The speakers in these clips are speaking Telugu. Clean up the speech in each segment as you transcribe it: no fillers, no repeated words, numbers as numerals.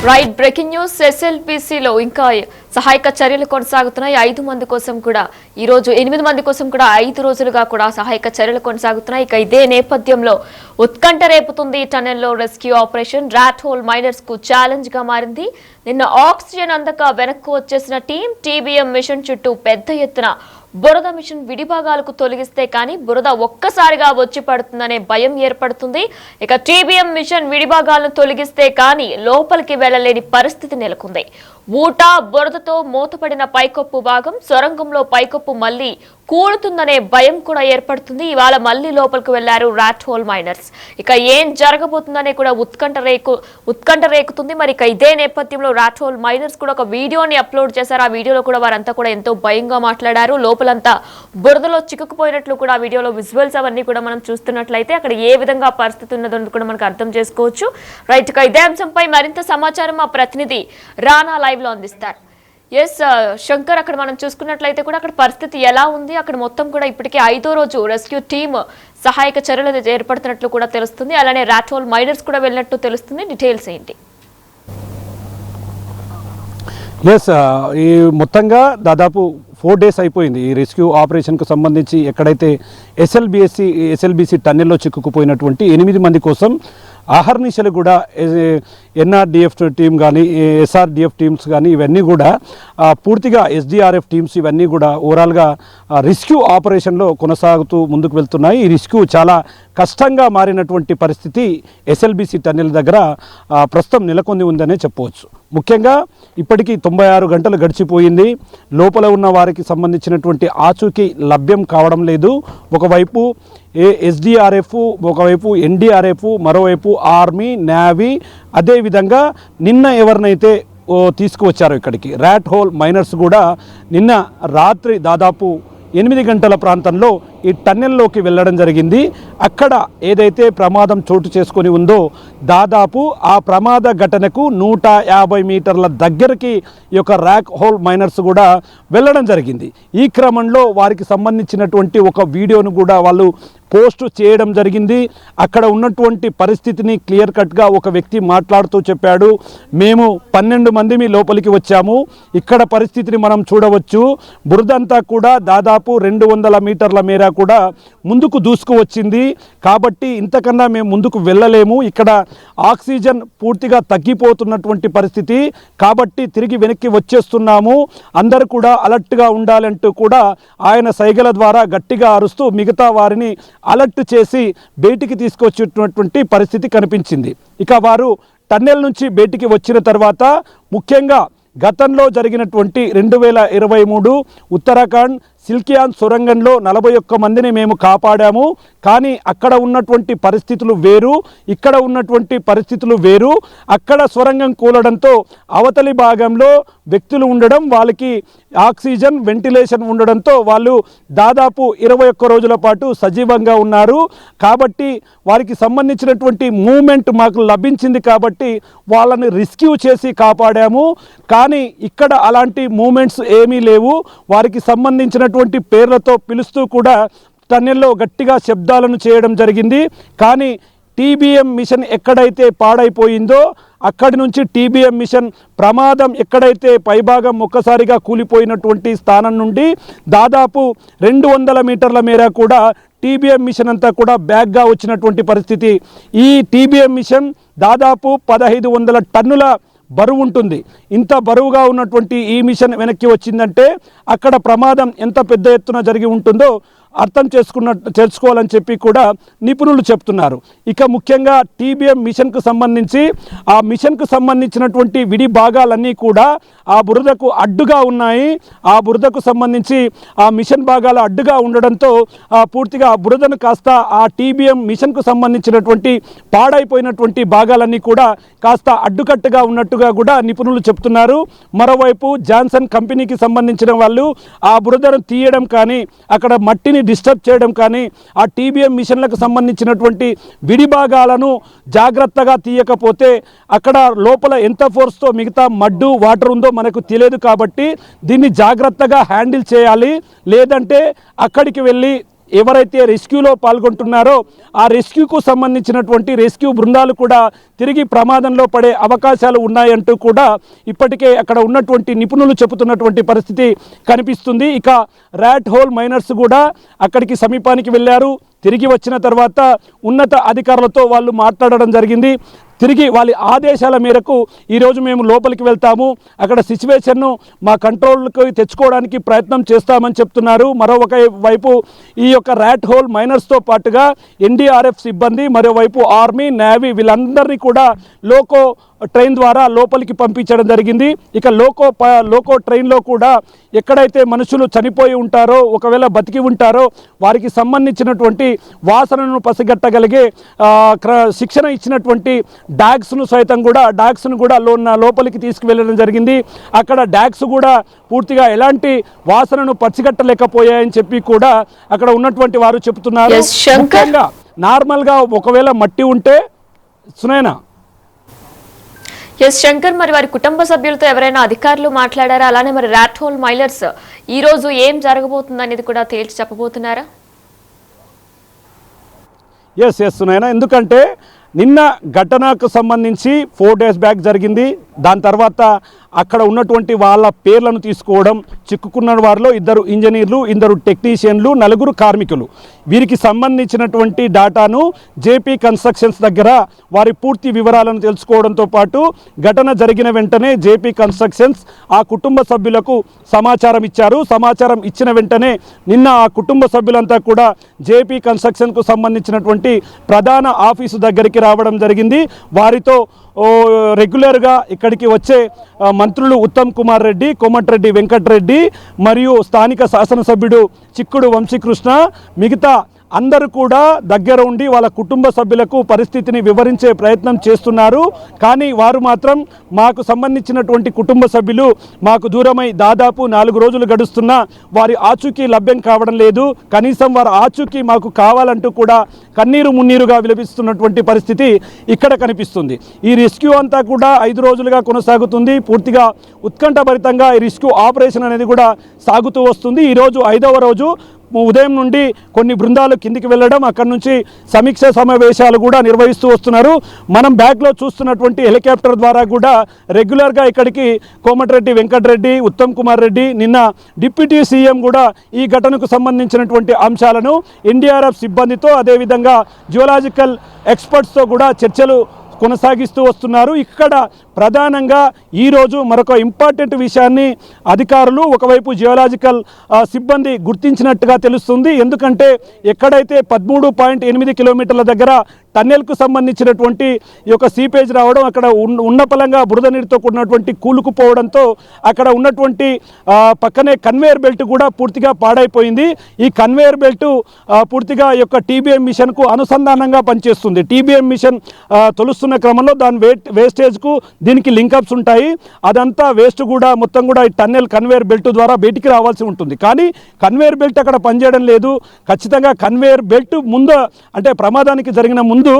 రైట్ బ్రేకింగ్ న్యూస్ ఎస్ఎల్బీసీలో ఇంకా సహాయక చర్యలు కొనసాగుతున్నాయి 5 మంది కోసం కూడా ఈ రోజు 8 మంది కోసం కూడా 5 రోజులుగా కూడా సహాయక చర్యలు కొనసాగుతున్నాయి ఇక ఇదే నేపథ్యంలో ఉత్కంఠ రేపుతుంది టనెల్లో rescue operation rat hole miners కు ఛాలెంజ్ గా మారింది నిన్న ఆక్సిజన్ అందక వెనక్కు వచ్చేసిన టీం టీబీఎం మిషన్ చుట్టూ పెద్ద ఎత్తున బురద మిషన్ విడిభాగాలకు తొలగిస్తే కానీ బురద ఒక్కసారిగా వచ్చి పడుతుందనే భయం ఏర్పడుతుంది ఇక టీబీఎం మిషన్ విడిభాగాలను తొలగిస్తే కానీ లోపలికి వెళ్లలేని పరిస్థితి నెలకొంది ఊట బురదతో మూతపడిన పైకప్పు భాగం సొరంగంలో పైకప్పు మళ్లీ కూలుతుందనే భయం కూడా ఏర్పడుతుంది ఇవాళ మళ్లీ లోపలికి వెళ్లారు రాట్ హోల్ మైనర్స్ ఇక ఏం జరగబోతుందనే కూడా ఉత్కంఠ రేకుతుంది మరి ఇక ఇదే నేపథ్యంలో రాట్ హోల్ మైనర్స్ కూడా ఒక వీడియోని అప్లోడ్ చేశారు ఆ వీడియోలో కూడా వారంతా కూడా ఎంతో భయంగా మాట్లాడారు లోపలంతా బురదలో చిక్కుకుపోయినట్లు కూడా ఆ వీడియోలో విజువల్స్ అవన్నీ కూడా మనం చూస్తున్నట్లయితే అక్కడ ఏ విధంగా పరిస్థితి ఉన్నదో కూడా మనకు అర్థం చేసుకోవచ్చు రైట్ ఇక ఇదే అంశంపై మరింత సమాచారం మా ప్రతినిధి రానా లైవ్ లో అందిస్తారు ఎస్ శంకర్ అక్కడ మనం చూసుకున్నట్లయితే కూడా అక్కడ పరిస్థితి ఎలా ఉంది అక్కడ మొత్తం కూడా ఇప్పటికే 5వ రోజు రెస్క్యూ టీమ్ సహాయక చర్యలు ఏర్పడుతున్నట్లు కూడా తెలుస్తుంది అలానే రాట్ హోల్ మైనర్స్ కూడా వెళ్ళినట్టు తెలుస్తుంది డీటెయిల్స్ ఏంటి ఎస్ ఈ మొత్తంగా దాదాపు 4 days అయిపోయింది ఈ రెస్క్యూ ఆపరేషన్కు సంబంధించి ఎక్కడైతే ఎస్ఎల్బీసీ టన్నెల్లో చిక్కుకుపోయినటువంటి 8 మంది కోసం ఆహర్నిశలు కూడా ఎన్ఆర్డిఎఫ్ టీం కానీ ఎస్ఆర్డిఎఫ్ టీమ్స్ కానీ ఇవన్నీ కూడా పూర్తిగా ఎస్డిఆర్ఎఫ్ టీమ్స్ ఇవన్నీ కూడా ఓవరాల్గా రెస్క్యూ ఆపరేషన్లో కొనసాగుతూ ముందుకు వెళ్తున్నాయి ఈ రెస్క్యూ చాలా కష్టంగా మారినటువంటి పరిస్థితి ఎస్ఎల్బీసీ టన్నెల్ దగ్గర ప్రస్తుతం నెలకొంది ఉందనే చెప్పవచ్చు ముఖ్యంగా ఇప్పటికీ 96 గంటలు గడిచిపోయింది లోపల ఉన్న వారికి సంబంధించినటువంటి ఆచూకీ లభ్యం కావడం లేదు ఒకవైపు ఎస్డిఆర్ఎఫ్ ఒకవైపు ఎన్డీఆర్ఎఫ్ మరోవైపు ఆర్మీ నేవీ అదేవిధంగా నిన్న ఎవరినైతే తీసుకువచ్చారో ఇక్కడికి రాట్ హోల్ మైనర్స్ కూడా నిన్న రాత్రి దాదాపు 8 గంటల ప్రాంతంలో ఈ టన్నెల్లోకి వెళ్ళడం జరిగింది అక్కడ ఏదైతే ప్రమాదం చోటు చేసుకొని ఉందో దాదాపు ఆ ప్రమాద ఘటనకు 150 మీటర్ల దగ్గరికి ఈ యొక్క రాట్ హోల్ మైనర్స్ కూడా వెళ్ళడం జరిగింది ఈ క్రమంలో వారికి సంబంధించినటువంటి ఒక వీడియోను కూడా వాళ్ళు పోస్ట్ చేయడం జరిగింది అక్కడ ఉన్నటువంటి పరిస్థితిని క్లియర్ కట్గా ఒక వ్యక్తి మాట్లాడుతూ చెప్పాడు మేము 12 మందిమి లోపలికి వచ్చాము ఇక్కడ పరిస్థితిని మనం చూడవచ్చు బురదంతా కూడా దాదాపు 200 మీటర్ల మేర కూడా ముందుకు దూసుకు వచ్చింది కాబట్టి ఇంతకన్నా మేము ముందుకు వెళ్ళలేము ఇక్కడ ఆక్సిజన్ పూర్తిగా తగ్గిపోతున్నటువంటి పరిస్థితి కాబట్టి తిరిగి వెనక్కి వచ్చేస్తున్నాము అందరూ కూడా అలర్ట్గా ఉండాలంటూ కూడా ఆయన సైగల ద్వారా గట్టిగా అరుస్తూ మిగతా వారిని అలర్ట్ చేసి బయటికి తీసుకొచ్చేటటువంటి పరిస్థితి కనిపించింది ఇక వారు టన్నెల్ నుంచి బయటికి వచ్చిన తర్వాత ముఖ్యంగా గతంలో జరిగినటువంటి 2023 ఉత్తరాఖండ్ సిల్కియాన్ సొరంగంలో 41 మందిని మేము కాపాడాము కానీ అక్కడ ఉన్నటువంటి పరిస్థితులు వేరు ఇక్కడ ఉన్నటువంటి పరిస్థితులు వేరు అక్కడ సొరంగం కూలడంతో అవతలి భాగంలో వ్యక్తులు ఉండడం వాళ్ళకి ఆక్సిజన్ వెంటిలేషన్ ఉండడంతో వాళ్ళు దాదాపు 21 రోజుల పాటు సజీవంగా ఉన్నారు కాబట్టి వారికి సంబంధించినటువంటి మూమెంట్ మాకు లభించింది కాబట్టి వాళ్ళని రెస్క్యూ చేసి కాపాడాము కానీ ఇక్కడ అలాంటి మూమెంట్స్ ఏమీ లేవు వారికి సంబంధించినటువంటి పేర్లతో పిలుస్తూ కూడా టన్నెల్లో గట్టిగా శబ్దాలను చేయడం జరిగింది కానీ టీబీఎం మిషన్ ఎక్కడైతే పాడైపోయిందో అక్కడి నుంచి టీబీఎం మిషన్ ప్రమాదం ఎక్కడైతే పైభాగం ఒక్కసారిగా కూలిపోయినటువంటి స్థానం నుండి దాదాపు 200 మీటర్ల మేర కూడా టీబీఎం మిషన్ అంతా కూడా బ్యాక్గా వచ్చినటువంటి పరిస్థితి ఈ టీబీఎం మిషన్ దాదాపు 1500 టన్నుల బరువు ఉంటుంది ఇంత బరువుగా ఉన్నటువంటి ఈ మిషన్ వెనక్కి వచ్చిందంటే అక్కడ ప్రమాదం ఎంత పెద్ద ఎత్తున జరిగి ఉంటుందో అర్థం చేసుకోవాలని చెప్పి కూడా నిపుణులు చెప్తున్నారు ఇక ముఖ్యంగా టీబీఎం మిషన్కు సంబంధించి ఆ మిషన్కు సంబంధించినటువంటి విడి భాగాలన్నీ కూడా ఆ బురదకు అడ్డుగా ఉన్నాయి ఆ బురదకు సంబంధించి ఆ మిషన్ భాగాలు అడ్డుగా ఉండడంతో పూర్తిగా ఆ బురదను కాస్త ఆ టీబీఎం మిషన్కు సంబంధించినటువంటి పాడైపోయినటువంటి భాగాలన్నీ కూడా కాస్త అడ్డుకట్టుగా ఉన్నట్టుగా కూడా నిపుణులు చెప్తున్నారు మరోవైపు జాన్సన్ కంపెనీకి సంబంధించిన వాళ్ళు ఆ బురదను తీయడం కానీ అక్కడ మట్టిని డిస్టర్బ్ చేయడం కానీ ఆ టీబీఎం మిషన్లకు సంబంధించినటువంటి విడిభాగాలను జాగ్రత్తగా తీయకపోతే అక్కడ లోపల ఎంత ఫోర్స్తో మిగతా మడ్డు వాటర్ ఉందో మనకు తెలియదు కాబట్టి దీన్ని జాగ్రత్తగా హ్యాండిల్ చేయాలి లేదంటే అక్కడికి వెళ్ళి ఎవరైతే రెస్క్యూలో పాల్గొంటున్నారో ఆ రెస్క్యూకు సంబంధించినటువంటి రెస్క్యూ బృందాలు కూడా తిరిగి ప్రమాదంలో పడే అవకాశాలు ఉన్నాయంటూ కూడా ఇప్పటికే అక్కడ ఉన్నటువంటి నిపుణులు చెబుతున్నటువంటి పరిస్థితి కనిపిస్తుంది. ఇక ర్యాట్ హోల్ మైనర్స్ కూడా అక్కడికి సమీపానికి వెళ్ళారు. తిరిగి వచ్చిన తర్వాత ఉన్నత అధికారులతో వాళ్ళు మాట్లాడడం జరిగింది. తిరిగి వాళ్ళ ఆదేశాల మేరకు ఈరోజు మేము లోపలికి వెళ్తాము, అక్కడ సిచ్యువేషన్ను మా కంట్రోల్కి తెచ్చుకోవడానికి ప్రయత్నం చేస్తామని చెప్తున్నారు. మరోవైపు వైపు ఈ యొక్క ర్యాట్ హోల్ మైనర్స్తో పాటుగా ఎన్డీఆర్ఎఫ్ సిబ్బంది, మరోవైపు ఆర్మీ, నేవీ వీళ్ళందరినీ కూడా లోకో ట్రైన్ ద్వారా లోపలికి పంపించడం జరిగింది. ఇక లోకో ట్రైన్లో కూడా ఎక్కడైతే మనుషులు చనిపోయి ఉంటారో, ఒకవేళ బతికి ఉంటారో వారికి సంబంధించినటువంటి వాసనను పసిగట్టగలిగే శిక్షణ ఇచ్చినటువంటి డాగ్స్ను కూడా లోపలికి తీసుకువెళ్ళడం జరిగింది. అక్కడ డాగ్స్ కూడా పూర్తిగా ఎలాంటి వాసనను పసిగట్టలేకపోయాయని చెప్పి కూడా అక్కడ ఉన్నటువంటి వారు చెబుతున్నారు. ముఖ్యంగా నార్మల్గా ఒకవేళ మట్టి ఉంటే సునైనా శంకర్, మరి వారి కుటుంబ సభ్యులతో ఎవరైనా అధికారులు మాట్లాడారా? అలానే మరి ర్యాట్ హోల్ మైనర్స్ ఈ రోజు ఏం జరగబోతుంది అనేది కూడా తేల్చి చెప్పబోతున్నారా? ఎస్ సునైనా, ఎందుకంటే నిన్న ఘటనకు సంబంధించి 4 days బ్యాక్ జరిగింది. దాని తర్వాత అక్కడ ఉన్నటువంటి వాళ్ళ పేర్లను తీసుకోవడం, చిక్కుకున్న వారిలో 2 ఇంజనీర్లు, 2 టెక్నీషియన్లు, 4 కార్మికులు, వీరికి సంబంధించినటువంటి డాటాను జేపీ కన్స్ట్రక్షన్స్ దగ్గర వారి పూర్తి వివరాలను తెలుసుకోవడంతో పాటు ఘటన జరిగిన వెంటనే జేపీ కన్స్ట్రక్షన్స్ ఆ కుటుంబ సభ్యులకు సమాచారం ఇచ్చారు. సమాచారం ఇచ్చిన వెంటనే నిన్న ఆ కుటుంబ సభ్యులంతా కూడా జేపీ కన్స్ట్రక్షన్కు సంబంధించినటువంటి ప్రధాన ఆఫీసు దగ్గరికి రావడం జరిగింది. వారితో రెగ్యులర్గా ఇక్కడికి వచ్చే మంత్రులు ఉత్తమ్ కుమార్ రెడ్డి, కోమటిరెడ్డి వెంకటరెడ్డి మరియు స్థానిక శాసనసభ్యుడు చిక్కుడు వంశీకృష్ణ, మిగతా అందరూ కూడా దగ్గర ఉండి వాళ్ళ కుటుంబ సభ్యులకు పరిస్థితిని వివరించే ప్రయత్నం చేస్తున్నారు. కానీ వారు మాత్రం మాకు సంబంధించినటువంటి కుటుంబ సభ్యులు మాకు దూరమై దాదాపు 4 రోజులు గడుస్తున్నా వారి ఆచూకీ లభ్యం కావడం లేదు, కనీసం వారి ఆచూకీ మాకు కావాలంటూ కూడా కన్నీరు మున్నీరుగా విలపిస్తున్నటువంటి పరిస్థితి ఇక్కడ కనిపిస్తుంది. ఈ రెస్క్యూ అంతా కూడా 5 రోజులుగా కొనసాగుతుంది. పూర్తిగా ఉత్కంఠభరితంగా ఈ రెస్క్యూ ఆపరేషన్ అనేది కూడా సాగుతూ వస్తుంది. ఈరోజు 5వ రోజు ఉదయం నుండి కొన్ని బృందాలు కిందికి వెళ్ళడం, అక్కడి నుంచి సమీక్ష సమావేశాలు కూడా నిర్వహిస్తూ వస్తున్నారు. మనం బ్యాక్లో చూస్తున్నటువంటి హెలికాప్టర్ ద్వారా కూడా రెగ్యులర్గా ఇక్కడికి కోమటిరెడ్డి వెంకటరెడ్డి, ఉత్తమ్ కుమార్ రెడ్డి, నిన్న డిప్యూటీ సీఎం కూడా ఈ ఘటనకు సంబంధించినటువంటి అంశాలను ఎన్డీఆర్ఎఫ్ సిబ్బందితో, అదేవిధంగా జియోలాజికల్ ఎక్స్పర్ట్స్తో కూడా చర్చలు కొనసాగిస్తూ వస్తున్నారు. ఇక్కడ ప్రధానంగా ఈరోజు మరొక ఇంపార్టెంట్ విషయాన్ని అధికారులు, ఒకవైపు జియోలాజికల్ సిబ్బంది గుర్తించినట్టుగా తెలుస్తుంది. ఎందుకంటే ఎక్కడైతే 13.8 కిలోమీటర్ల దగ్గర టన్నెల్కు సంబంధించినటువంటి ఈ యొక్క సీపేజ్ రావడం, అక్కడ ఉన్నపలంగా బురద నీటితో కూడినటువంటి కూలుకుపోవడంతో అక్కడ ఉన్నటువంటి పక్కనే కన్వేయర్ బెల్ట్ కూడా పూర్తిగా పాడైపోయింది. ఈ కన్వేయర్ బెల్ట్ పూర్తిగా ఈ యొక్క టీబీఎం మిషన్కు అనుసంధానంగా పనిచేస్తుంది. టీబీఎం మిషన్ తొలుస్తున్న క్రమంలో దాని వేస్టేజ్కు దీనికి లింకప్స్ ఉంటాయి. అదంతా వేస్ట్ కూడా మొత్తం కూడా ఈ టన్నెల్ కన్వేయర్ బెల్ట్ ద్వారా బయటికి రావాల్సి ఉంటుంది. కానీ కన్వేయర్ బెల్ట్ అక్కడ పనిచేయడం లేదు. ఖచ్చితంగా కన్వేయర్ బెల్ట్ ముందు, అంటే ప్రమాదానికి జరిగిన ముందు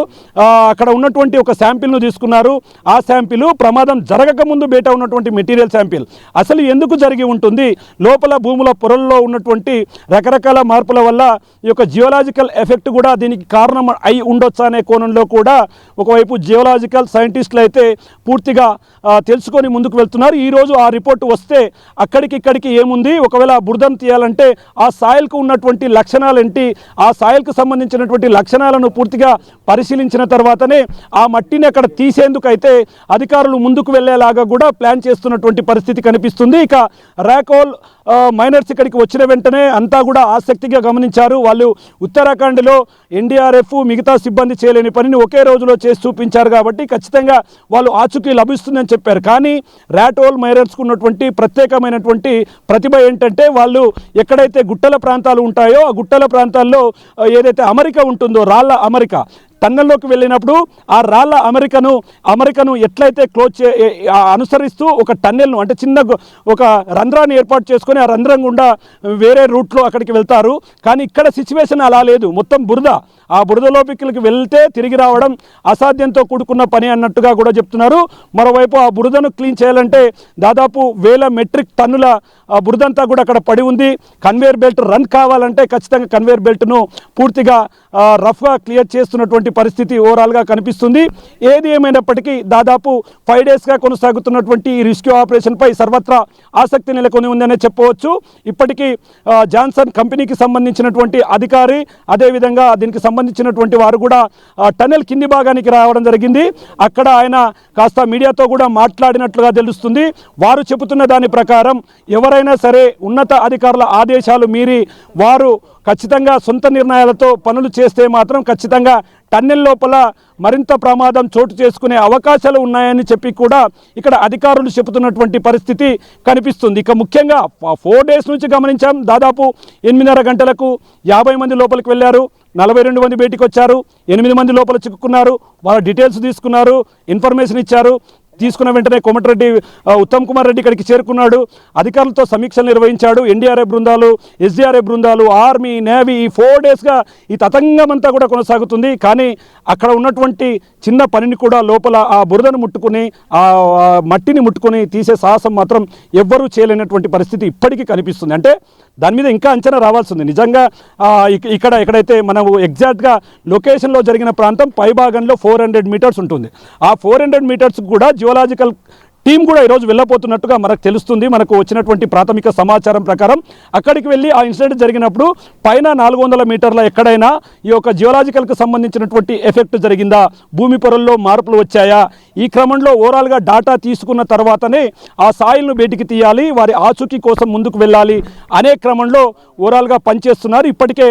అక్కడ ఉన్నటువంటి ఒక శాంపిల్ను తీసుకున్నారు. ఆ శాంపిల్ ప్రమాదం జరగక ముందు బయట ఉన్నటువంటి మెటీరియల్ శాంపిల్. అసలు ఎందుకు జరిగి ఉంటుంది, లోపల భూముల పొరల్లో ఉన్నటువంటి రకరకాల మార్పుల వల్ల ఈ యొక్క జియోలాజికల్ ఎఫెక్ట్ కూడా దీనికి కారణం అయి ఉండొచ్చా అనే కోణంలో కూడా ఒకవైపు జియోలాజికల్ సైంటిస్టులు అయితే పూర్తిగా తెలుసుకొని ముందుకు వెళ్తున్నారు. ఈరోజు ఆ రిపోర్ట్ వస్తే అక్కడికి ఏముంది, ఒకవేళ బురదను తీయాలంటే ఆ సాయిల్కు ఉన్నటువంటి లక్షణాలు ఏంటి, ఆ సాయిల్కు సంబంధించినటువంటి లక్షణాలను పూర్తిగా పరిశీలించిన తర్వాతనే ఆ మట్టిని అక్కడ తీసేందుకైతే అధికారులు ముందుకు వెళ్ళేలాగా కూడా ప్లాన్ చేస్తున్నటువంటి పరిస్థితి కనిపిస్తుంది. ఇక ర్యాట్ హోల్ మైనర్స్ ఇక్కడికి వచ్చిన వెంటనే అంతా కూడా ఆసక్తిగా గమనించారు. వాళ్ళు ఉత్తరాఖండ్లో ఎన్డీఆర్ఎఫ్ మిగతా సిబ్బంది చేయలేని పనిని ఒకే రోజులో చేసి చూపించారు కాబట్టి ఖచ్చితంగా వాళ్ళు ఆచూకీ లభిస్తుందని చెప్పారు. కానీ ర్యాట్ హోల్ మైనర్స్కు ఉన్నటువంటి ప్రత్యేకమైనటువంటి ప్రతిభ ఏంటంటే, వాళ్ళు ఎక్కడైతే గుట్టల ప్రాంతాలు ఉంటాయో ఆ గుట్టల ప్రాంతాల్లో ఏదైతే అమరిక ఉంటుందో, రాళ్ళ అమరిక, టన్నెల్లోకి వెళ్ళినప్పుడు ఆ రాళ్ళ అమరికను ఎట్లయితే అనుసరిస్తూ ఒక టన్నెల్ను, అంటే చిన్న ఒక రంధ్రాన్ని ఏర్పాటు చేసుకొని ఆ రంధ్రం గుండా వేరే రూట్లో అక్కడికి వెళ్తారు. కానీ ఇక్కడ సిచ్యువేషన్ అలా లేదు, మొత్తం బురద. ఆ బురదలోకి వెళ్తే తిరిగి రావడం అసాధ్యంతో కూడుకున్న పని అన్నట్టుగా కూడా చెప్తున్నారు. మరోవైపు ఆ బురదను క్లీన్ చేయాలంటే దాదాపు 1000 మెట్రిక్ టన్నుల బురదంతా కూడా అక్కడ పడి ఉంది. కన్వేయర్ బెల్ట్ రన్ కావాలంటే ఖచ్చితంగా కన్వేయర్ బెల్ట్ను పూర్తిగా రఫ్గా క్లియర్ చేస్తున్నటువంటి పరిస్థితి ఓవరాల్గా కనిపిస్తుంది. ఏది ఏమైనప్పటికీ దాదాపు 5 డేస్గా కొనసాగుతున్నటువంటి ఈ రెస్క్యూ ఆపరేషన్పై సర్వత్రా ఆసక్తి నెలకొని ఉందనే చెప్పవచ్చు. ఇప్పటికీ జాన్సన్ కంపెనీకి సంబంధించినటువంటి అధికారి అదేవిధంగా దీనికి సంబంధించినటువంటి వారు కూడా టన్నెల్ కింది భాగానికి రావడం జరిగింది. అక్కడ ఆయన కాస్త మీడియాతో కూడా మాట్లాడినట్లుగా తెలుస్తుంది. వారు చెబుతున్న దాని ప్రకారం ఎవరైనా సరే ఉన్నత అధికారుల ఆదేశాలు మీరి వారు ఖచ్చితంగా సొంత నిర్ణయాలతో పనులు చేస్తే మాత్రం ఖచ్చితంగా టన్నెల్ లోపల మరింత ప్రమాదం చోటు చేసుకునే అవకాశాలు ఉన్నాయని చెప్పి కూడా ఇక్కడ అధికారులు చెబుతున్నటువంటి పరిస్థితి కనిపిస్తుంది. ఇక ముఖ్యంగా 4 డేస్ నుంచి గమనించాం. దాదాపు 8:30 గంటలకు 50 మంది లోపలికి వెళ్ళారు, 42 మంది బయటికి వచ్చారు, 8 మంది లోపల చిక్కుకున్నారు. వాళ్ళ డీటెయిల్స్ తీసుకున్నారు, ఇన్ఫర్మేషన్ ఇచ్చారు. తీసుకున్న వెంటనే కోమటిరెడ్డి ఉత్తమ్ కుమార్ రెడ్డి ఇక్కడికి చేరుకున్నాడు, అధికారులతో సమీక్షలు నిర్వహించాడు. ఎన్డీఆర్ఎఫ్ బృందాలు, ఎస్డీఆర్ఎఫ్ బృందాలు, ఆర్మీ, నేవీ ఈ 4 డేస్గా ఈ తతంగం అంతా కూడా కొనసాగుతుంది. కానీ అక్కడ ఉన్నటువంటి చిన్న పనిని కూడా లోపల ఆ బురదను ముట్టుకుని ఆ మట్టిని ముట్టుకుని తీసే సాహసం మాత్రం ఎవ్వరూ చేయలేనటువంటి పరిస్థితి ఇప్పటికీ కనిపిస్తుంది. అంటే దాని మీద ఇంకా అంచనా రావాల్సింది. నిజంగా ఎక్కడైతే మనం ఎగ్జాక్ట్గా లొకేషన్లో జరిగిన ప్రాంతం పైభాగంలో 400 మీటర్స్ ఉంటుంది. ఆ 400 మీటర్స్ కూడా జియోలాజికల్ టీం కూడా ఈరోజు వెళ్ళబోతున్నట్టుగా మనకు తెలుస్తుంది. మనకు వచ్చినటువంటి ప్రాథమిక సమాచారం ప్రకారం అక్కడికి వెళ్ళి ఆ ఇన్సిడెంట్ జరిగినప్పుడు పైన 400 మీటర్ల ఎక్కడైనా ఈ యొక్క జియోలాజికల్కి సంబంధించినటువంటి ఎఫెక్ట్ జరిగిందా, భూమి పొరల్లో మార్పులు వచ్చాయా, ఈ క్రమంలో ఓవరాల్గా డాటా తీసుకున్న తర్వాతనే ఆ సాయిల్ను బయటికి తీయాలి, వారి ఆచూకీ కోసం ముందుకు వెళ్ళాలి అనే క్రమంలో ఓవరాల్గా పనిచేస్తున్నారు. ఇప్పటికే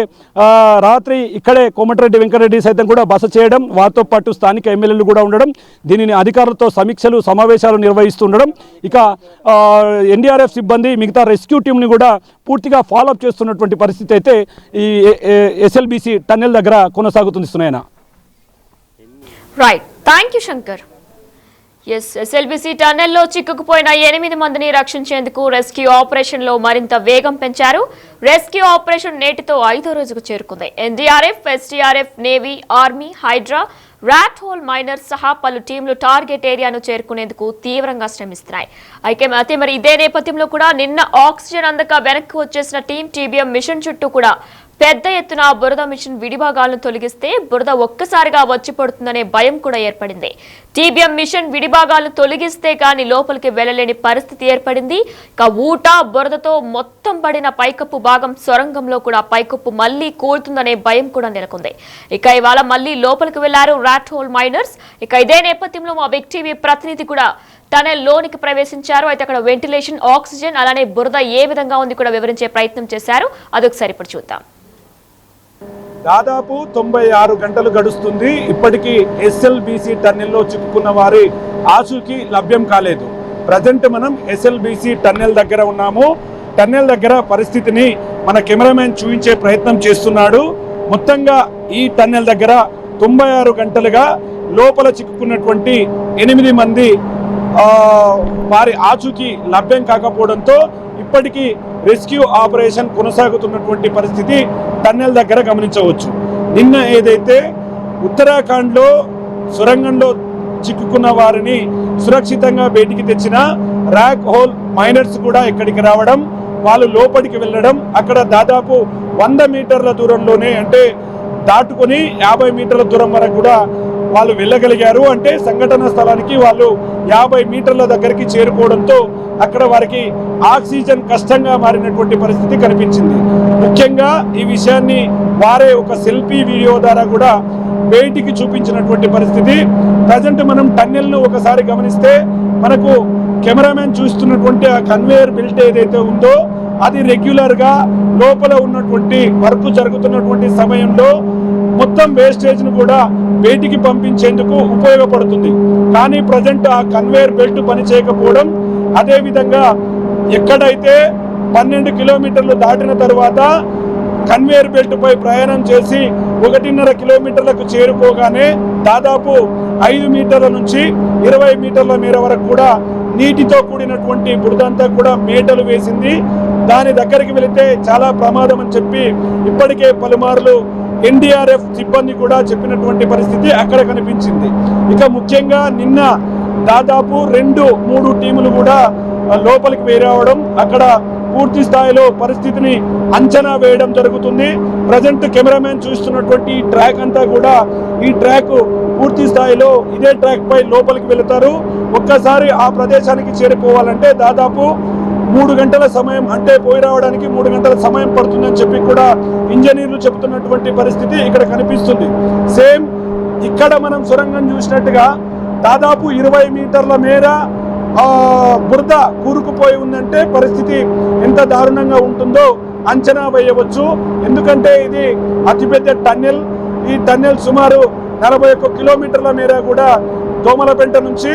రాత్రి ఇక్కడే కోమటిరెడ్డి వెంకటరెడ్డి సైతం కూడా బస చేయడం, వారితో పాటు స్థానిక ఎమ్మెల్యేలు కూడా ఉండడం, దీనిని అధికారులతో సమీక్షలు సమావేశాలు నిర్వహిస్తుండడం, ఇక ఎన్డీఆర్ఎఫ్ సిబ్బంది మిగతా రెస్క్యూ టీంని కూడా పూర్తిగా ఫాలోఅప్ చేస్తున్నటువంటి పరిస్థితి అయితే ఈ ఎస్ఎల్బీసీ టన్నెల్ దగ్గర కొనసాగుతుంది. Sunayana. Right, thank you Shankar. SLBC టన్నెల్లో చిక్కుకుపోయిన 8 మందిని రక్షించేందుకు రెస్క్యూ ఆపరేషన్ లో మరింత వేగం పెంచారు. రెస్క్యూ ఆపరేషన్ నేటితో 5వ రోజుకు చేరుకుంది. NDRF, SDRF, navy, army, Hydraa, rat hole miners సహా పలు టీంలు టార్గెట్ ఏరియాను చేరుకునేందుకు తీవ్రంగా శ్రమిస్తున్నాయి. అయితే మరి ఇదే నేపథ్యంలో కూడా నిన్న ఆక్సిజన్ అందక వెనక్కి వచ్చేసిన టీం టీబీఎం మిషన్ చుట్టూ కూడా పెద్ద ఎత్తున బురద మిషన్ విడిభాగాలను తొలగిస్తే బురద ఒక్కసారిగా వచ్చి పడుతుందనే భయం కూడా ఏర్పడింది. టీబీఎం మిషన్ విడిభాగాలను తొలగిస్తే కానీ లోపలికి వెళ్లలేని పరిస్థితి ఏర్పడింది. ఇక ఊట బురదతో మొత్తం పడిన పైకప్పు భాగం సొరంగంలో కూడా పైకప్పు మళ్లీ కూలుతుందనే భయం కూడా నెలకొంది. ఇక ఇవాళ మళ్లీ లోపలికి వెళ్లారు ర్యాట్ హోల్ మైనర్స్. ఇక ఇదే నేపథ్యంలో మా బిగ్ టీవీ ప్రతినిధి కూడా టనెల్ లోనికి ప్రవేశించారు. అయితే అక్కడ వెంటిలేషన్, ఆక్సిజన్ అలానే బురద ఏ విధంగా ఉంది కూడా వివరించే ప్రయత్నం చేశారు. అదొకసారి ఇప్పుడు చూద్దాం. దాదాపు 96 గంటలు గడుస్తుంది. ఇప్పటికీ ఎస్ఎల్బీసీ టన్నెల్లో చిక్కుకున్న వారి ఆచూకీ లభ్యం కాలేదు. ప్రజెంట్ మనం ఎస్ఎల్బీసీ టన్నెల్ దగ్గర ఉన్నాము. టన్నెల్ దగ్గర పరిస్థితిని మన కెమెరామెన్ చూపించే ప్రయత్నం చేస్తున్నాడు. మొత్తంగా ఈ టన్నెల్ దగ్గర 96 గంటలుగా లోపల చిక్కుకున్నటువంటి 8 మంది వారి ఆచూకీ లభ్యం కాకపోవడంతో ఇప్పటికీ రెస్క్యూ ఆపరేషన్ కొనసాగుతున్నటువంటి పరిస్థితి టన్నెల్ దగ్గర గమనించవచ్చు. నిన్న ఏదైతే ఉత్తరాఖండ్లో సొరంగంలో చిక్కుకున్న వారిని సురక్షితంగా బయటికి తెచ్చిన ర్యాట్ హోల్ మైనర్స్ కూడా ఇక్కడికి రావడం, వాళ్ళు లోపలికి వెళ్ళడం, అక్కడ దాదాపు 100 మీటర్ల దూరంలోనే అంటే దాటుకొని 50 మీటర్ల దూరం వరకు కూడా వాళ్ళు వెళ్ళగలిగారు. అంటే సంఘటన స్థలానికి వాళ్ళు 50 మీటర్ల దగ్గరికి చేరుకోవడంతో అక్కడ వారికి ఆక్సిజన్ కష్టంగా మారినటువంటి పరిస్థితి కనిపించింది. ముఖ్యంగా ఈ విషయాన్ని వారే ఒక సెల్ఫీ వీడియో ద్వారా కూడా బయటికి చూపించినటువంటి పరిస్థితి. ప్రజెంట్ మనం టన్నెల్ను ఒకసారి గమనిస్తే మనకు కెమెరామెన్ చూస్తున్నటువంటి ఆ కన్వేయర్ బెల్ట్ ఏదైతే ఉందో అది రెగ్యులర్గా లోపల ఉన్నటువంటి వర్క్ జరుగుతున్నటువంటి సమయంలో మొత్తం వేస్టేజ్ను కూడా బయటికి పంపించేందుకు ఉపయోగపడుతుంది. కానీ ప్రజెంట్ ఆ కన్వేయర్ బెల్ట్ పనిచేయకపోవడం, అదేవిధంగా ఎక్కడైతే 12 కిలోమీటర్లు దాటిన తర్వాత కన్వేయర్ బెల్ట్ పై ప్రయాణం చేసి 1.5 కిలోమీటర్లకు చేరుకోగానే దాదాపు 5 మీటర్ల నుంచి 20 మీటర్ల మేర వరకు కూడా నీటితో కూడినటువంటి బురదంతా కూడా మేటలు వేసింది. దాని దగ్గరికి వెళితే చాలా ప్రమాదం అని చెప్పి ఇప్పటికే పలుమార్లు ఎన్డీఆర్ఎఫ్ సిబ్బంది కూడా చెప్పినటువంటి పరిస్థితి అక్కడ కనిపించింది. ఇక ముఖ్యంగా నిన్న దాదాపు 2-3 టీములు కూడా లోపలికి వేరావడం, అక్కడ పూర్తి స్థాయిలో పరిస్థితిని అంచనా వేయడం జరుగుతుంది. ప్రజెంట్ కెమెరామెన్ చూస్తున్నటువంటి ఈ ట్రాక్ అంతా కూడా, ఈ ట్రాక్ పూర్తి స్థాయిలో ఇదే ట్రాక్ పై లోపలికి వెళుతారు. ఒక్కసారి ఆ ప్రదేశానికి చేరిపోవాలంటే దాదాపు 3 గంటల సమయం, అంటే పోయి రావడానికి 3 గంటల సమయం పడుతుందని చెప్పి కూడా ఇంజనీర్లు చెబుతున్నటువంటి పరిస్థితి ఇక్కడ కనిపిస్తుంది. సేమ్ ఇక్కడ మనం సొరంగం చూసినట్టుగా దాదాపు 20 మీటర్ల మేర బురద కూరుకుపోయి ఉందంటే పరిస్థితి ఎంత దారుణంగా ఉంటుందో అంచనా వేయవచ్చు. ఎందుకంటే ఇది అతిపెద్ద టన్నెల్. ఈ టన్నెల్ సుమారు 41 కిలోమీటర్ల మేర కూడా దోమలపెంట నుంచి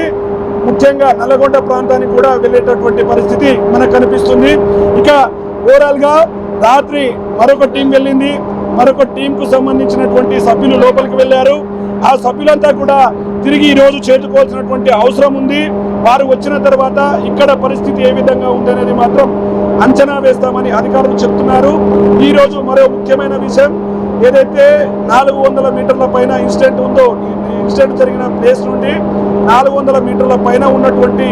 ముఖ్యంగా నల్లగొండ ప్రాంతానికి కూడా వెళ్ళేటటువంటి పరిస్థితి మనకు కనిపిస్తుంది. ఇక ఓవరాల్ గా రాత్రి మరొక టీం వెళ్ళింది. మరొక టీంకు సంబంధించినటువంటి సభ్యులు లోపలికి వెళ్ళారు. ఆ సభ్యులంతా కూడా తిరిగి ఈ రోజు చేర్చుకోవాల్సినటువంటి అవసరం ఉంది. వారు వచ్చిన తర్వాత ఇక్కడ పరిస్థితి ఏ విధంగా ఉందనేది మాత్రం అంచనా వేస్తామని అధికారులు చెప్తున్నారు. ఈ రోజు మరో ముఖ్యమైన విషయం, ఏదైతే 400 మీటర్ల పైన ఇన్సిడెంట్ ఉందో, ఇన్సిడెంట్ జరిగిన ప్లేస్ నుండి 400 మీటర్ల పైన ఉన్నటువంటి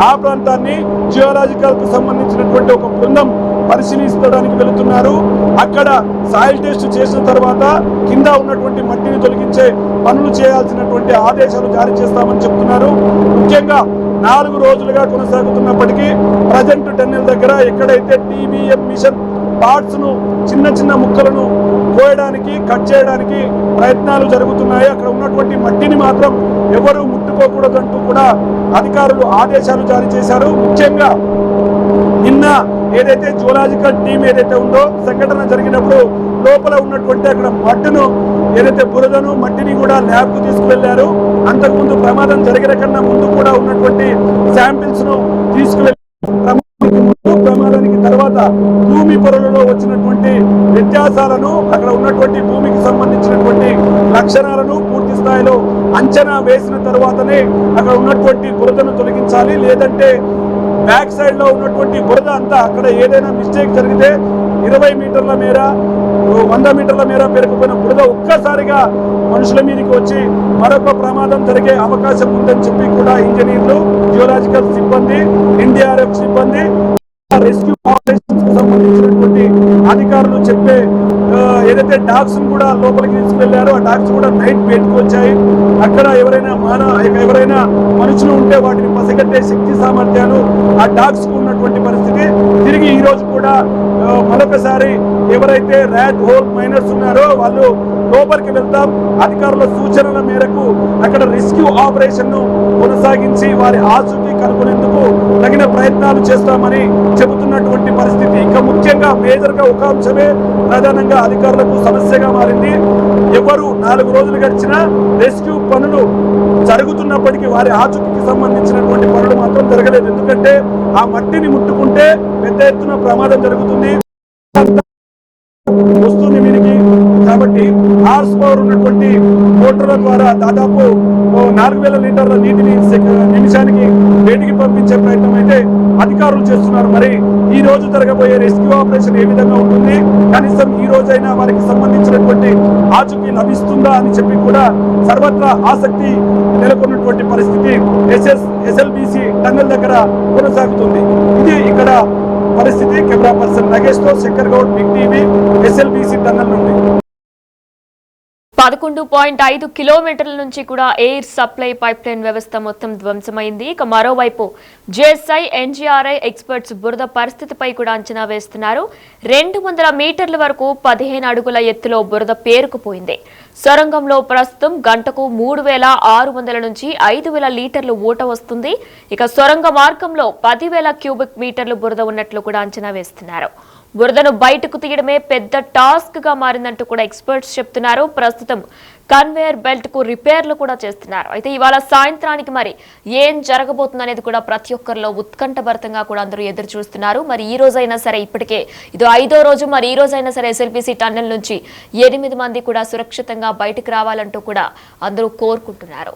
ఆ ప్రాంతాన్ని జియోలాజికల్ కు సంబంధించినటువంటి ఒక బృందం పరిశీలించడానికి వెళుతున్నారు. అక్కడ సాయిల్ టెస్ట్ చేసిన తర్వాత కింద ఉన్నటువంటి మట్టిని తొలగించే పనులు చేయాల్సినటువంటి ఆదేశాలు జారీ చేస్తామని చెప్తున్నారు. ముఖ్యంగా 4 రోజులుగా కొనసాగుతున్నప్పటికీ ప్రజెంట్ టన్నెల్ దగ్గర ఎక్కడైతే టీబీఎం మిషన్ పార్ట్స్ ను, చిన్న చిన్న ముక్కలను కోయడానికి, కట్ చేయడానికి ప్రయత్నాలు జరుగుతున్నాయి. అక్కడ ఉన్నటువంటి మట్టిని మాత్రం ఎవరు ముట్టుకోకూడదంటూ కూడా అధికారులు ఆదేశాలు జారీ చేశారు. ముఖ్యంగా నిన్న ఏదైతే జియోలాజికల్ టీం ఏదైతే ఉందో, సంఘటన జరిగినప్పుడు లోపల ఉన్నటువంటి అక్కడ మట్టును, ఏదైతే బురదను, మట్టిని కూడా ల్యాబ్ కు తీసుకువెళ్లారు. అంతకుముందు ప్రమాదం జరిగిన కన్నా ముందు కూడా ఉన్నటువంటి శాంపిల్స్ ను తీసుకువెళ్ళి ప్రమాదానికి తర్వాత భూమి పొరలలో వచ్చినటువంటి వ్యత్యాసాలను, అక్కడ ఉన్నటువంటి భూమికి సంబంధించినటువంటి లక్షణాలను పూర్తి స్థాయిలో అంచనా వేసిన తర్వాతనే అక్కడ ఉన్నటువంటి బురదను తొలగించాలి. లేదంటే బ్యాక్ సైడ్ లో ఉన్నటువంటి బురద అంతా, అక్కడ ఏదైనా మిస్టేక్ జరిగితే 20 మీటర్ల మేర, 100 మీటర్ల మేర పెరిగిపోయిన బురద ఒక్కసారిగా మనుషుల మీదకి వచ్చి మరొక ప్రమాదం జరిగే అవకాశం ఉందని చెప్పి కూడా ఇంజనీర్లు, జియోలాజికల్ సిబ్బంది, ఎన్డీఆర్ఎఫ్ సిబ్బంది, రెస్క్యూ ఆపరేషన్స్ కు సంబంధించినటువంటి అధికారులు చెప్పే, ఏదైతే డాగ్స్ కూడా లోపలికి తీసుకెళ్లారో ఆ డాగ్స్ కూడా నైట్ బయటకు వచ్చాయి. అక్కడ ఎవరైనా మనుషులు ఉంటే వాటిని పసిగట్టే శక్తి సామర్థ్యాలు ఆ డాగ్స్ కు ఉన్నటువంటి పరిస్థితి. తిరిగి ఈ రోజు కూడా మరొకసారి ఎవరైతే ర్యాట్ హోల్ మైనర్స్ ఉన్నారో వాళ్ళు లోపలికి వెళ్తాం, అధికారుల సూచనల మేరకు అక్కడ రెస్క్యూ ఆపరేషన్ ను కొనసాగించి వారి ఆచూకీ కనుగొనేందుకు తగిన ప్రయత్నాలు చేస్తామని చెబుతున్నటువంటి పరిస్థితి. ఇంకా ముఖ్యంగా మేజర్ గా ఒక అంశమే ప్రధానంగా అధికారులకు సమస్యగా మారింది. ఎవరు 4 రోజులు గడిచినా రెస్క్యూ పనులు జరుగుతున్నప్పటికీ వారి ఆచూకీకి సంబంధించినటువంటి పనులు మాత్రం జరగలేదు. ఎందుకంటే ఆ మట్టిని ముట్టుకుంటే పెద్ద ఎత్తున ప్రమాదం జరుగుతుంది, వస్తుంది వీరికి. కాబట్టి హార్స్ పవర్ ఉన్నటువంటి మోటార్ల ద్వారా దాదాపు 4000 లీటర్ల నీటిని నిమిషానికి బయటికి పంపించే ప్రయత్నం అయితే అధికారులు చేస్తున్నారు. మరి ఈ రోజు జరగబోయే రెస్క్యూ ఆపరేషన్ ఏ విధంగా ఉంటుంది, కనీసం ఈ రోజైనా వారికి సంబంధించినటువంటి ఆచూకీ లభిస్తుందా అని చెప్పి కూడా సర్వత్రా ఆసక్తి నెలకొన్నటువంటి పరిస్థితి ఎస్ఎల్బిసి టన్నెల్ దగ్గర కొనసాగుతుంది. ఇది ఇక్కడ పరిస్థితి. కెమెరా పర్సన్ నగేష్ తో Shankar Goud, big TV, SLBC tunnel నుండి. 11.5 కిలోమీటర్ల నుంచి కూడా ఎయిర్ సప్లై పైప్ లైన్ వ్యవస్థ మొత్తం ధ్వంసమైంది. ఇక మరోవైపు జేఎస్ఐ, ఎన్జీఆర్ఐ ఎక్స్పర్ట్స్ బురద పరిస్థితిపై కూడా అంచనా వేస్తున్నారు. 200 మీటర్ల వరకు 15 అడుగుల ఎత్తులో బురద పేరుకుపోయింది. సొరంగంలో ప్రస్తుతం గంటకు 3600 నుంచి 5000 లీటర్లు ఊట వస్తుంది. ఇక సొరంగ మార్గంలో 10,000 క్యూబిక్ మీటర్లు బురద ఉన్నట్లు కూడా అంచనా వేస్తున్నారు. బురదను బయటకు తీయడమే పెద్ద టాస్క్ గా మారిందంటూ కూడా ఎక్స్పర్ట్స్ చెప్తున్నారు. ప్రస్తుతం కన్వేయర్ బెల్ట్ కు రిపేర్లు కూడా చేస్తున్నారు. అయితే ఇవాళ సాయంత్రానికి మరి ఏం జరగబోతుందనేది కూడా ప్రతి ఒక్కరిలో ఉత్కంఠభరితంగా కూడా అందరూ ఎదురు చూస్తున్నారు. మరి ఈ రోజైనా సరే, ఇప్పటికే ఇది 5వ రోజు, మరి ఈ రోజైనా సరే ఎస్ఎల్బిసి టన్నెల్ నుంచి 8 మంది కూడా సురక్షితంగా బయటకు రావాలంటూ కూడా అందరూ కోరుకుంటున్నారు.